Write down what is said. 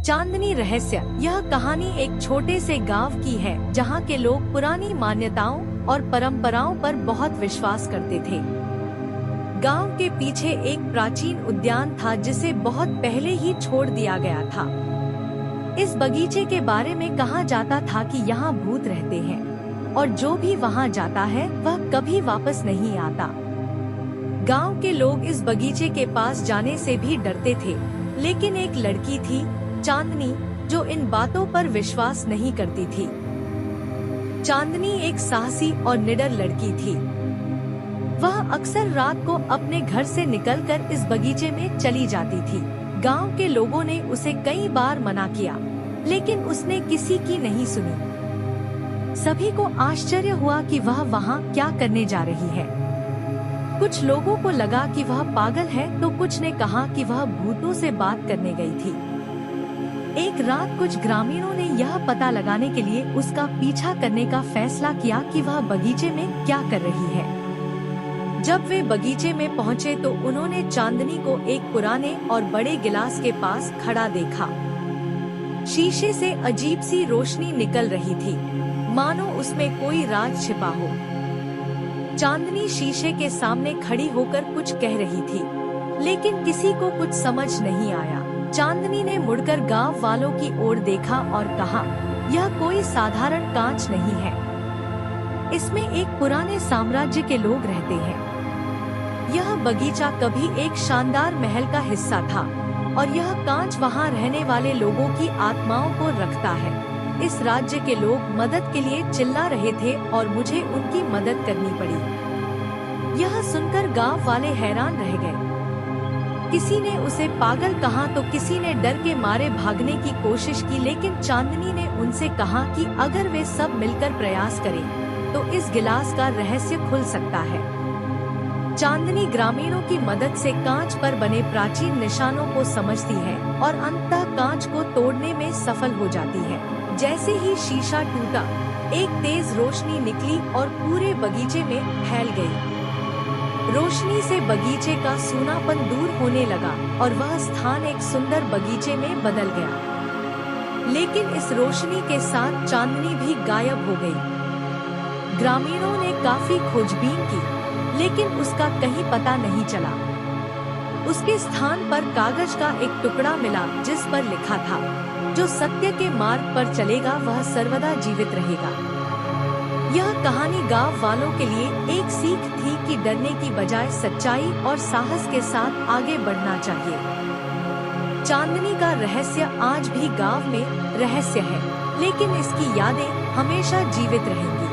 चांदनी रहस्य। यह कहानी एक छोटे से गांव की है जहां के लोग पुरानी मान्यताओं और परंपराओं पर बहुत विश्वास करते थे। गांव के पीछे एक प्राचीन उद्यान था जिसे बहुत पहले ही छोड़ दिया गया था। इस बगीचे के बारे में कहा जाता था कि यहाँ भूत रहते हैं और जो भी वहाँ जाता है वह कभी वापस नहीं आता। गांव के लोग इस बगीचे के पास जाने से भी डरते थे, लेकिन एक लड़की थी, चांदनी, जो इन बातों पर विश्वास नहीं करती थी। चांदनी एक साहसी और निडर लड़की थी। वह अक्सर रात को अपने घर से निकलकर इस बगीचे में चली जाती थी। गांव के लोगों ने उसे कई बार मना किया, लेकिन उसने किसी की नहीं सुनी। सभी को आश्चर्य हुआ कि वह वहाँ क्या करने जा रही है। कुछ लोगों को लगा कि वह पागल है, तो कुछ ने कहा कि वह भूतों से बात करने गई थी। एक रात कुछ ग्रामीणों ने यह पता लगाने के लिए उसका पीछा करने का फैसला किया कि वह बगीचे में क्या कर रही है। जब वे बगीचे में पहुंचे तो उन्होंने चांदनी को एक पुराने और बड़े गिलास के पास खड़ा देखा। शीशे से अजीब सी रोशनी निकल रही थी, मानो उसमें कोई राज छिपा हो। चांदनी शीशे के सामने खड़ी होकर कुछ कह रही थी, लेकिन किसी को कुछ समझ नहीं आया। चांदनी ने मुड़कर गांव वालों की ओर देखा और कहा, यह कोई साधारण कांच नहीं है। इसमें एक पुराने साम्राज्य के लोग रहते हैं। यह बगीचा कभी एक शानदार महल का हिस्सा था और यह कांच वहाँ रहने वाले लोगों की आत्माओं को रखता है। इस राज्य के लोग मदद के लिए चिल्ला रहे थे और मुझे उनकी मदद करनी पड़ी। यह सुनकर गांव वाले हैरान रह गए। किसी ने उसे पागल कहा तो किसी ने डर के मारे भागने की कोशिश की, लेकिन चांदनी ने उनसे कहा कि अगर वे सब मिलकर प्रयास करें तो इस गिलास का रहस्य खुल सकता है। चांदनी ग्रामीणों की मदद से कांच पर बने प्राचीन निशानों को समझती है और अंततः कांच को तोड़ने में सफल हो जाती है। जैसे ही शीशा टूटा, एक तेज रोशनी निकली और पूरे बगीचे में फैल गई। रोशनी से बगीचे का सूनापन दूर होने लगा और वह स्थान एक सुंदर बगीचे में बदल गया। लेकिन इस रोशनी के साथ चांदनी भी गायब हो गई। ग्रामीणों ने काफी खोजबीन की, लेकिन उसका कहीं पता नहीं चला। उसके स्थान पर कागज का एक टुकड़ा मिला जिस पर लिखा था, जो सत्य के मार्ग पर चलेगा वह सर्वदा जीवित रहेगा। यह कहानी गांव वालों के लिए एक सीख थी कि डरने की बजाय सच्चाई और साहस के साथ आगे बढ़ना चाहिए। चांदनी का रहस्य आज भी गांव में रहस्य है, लेकिन इसकी यादें हमेशा जीवित रहेंगी।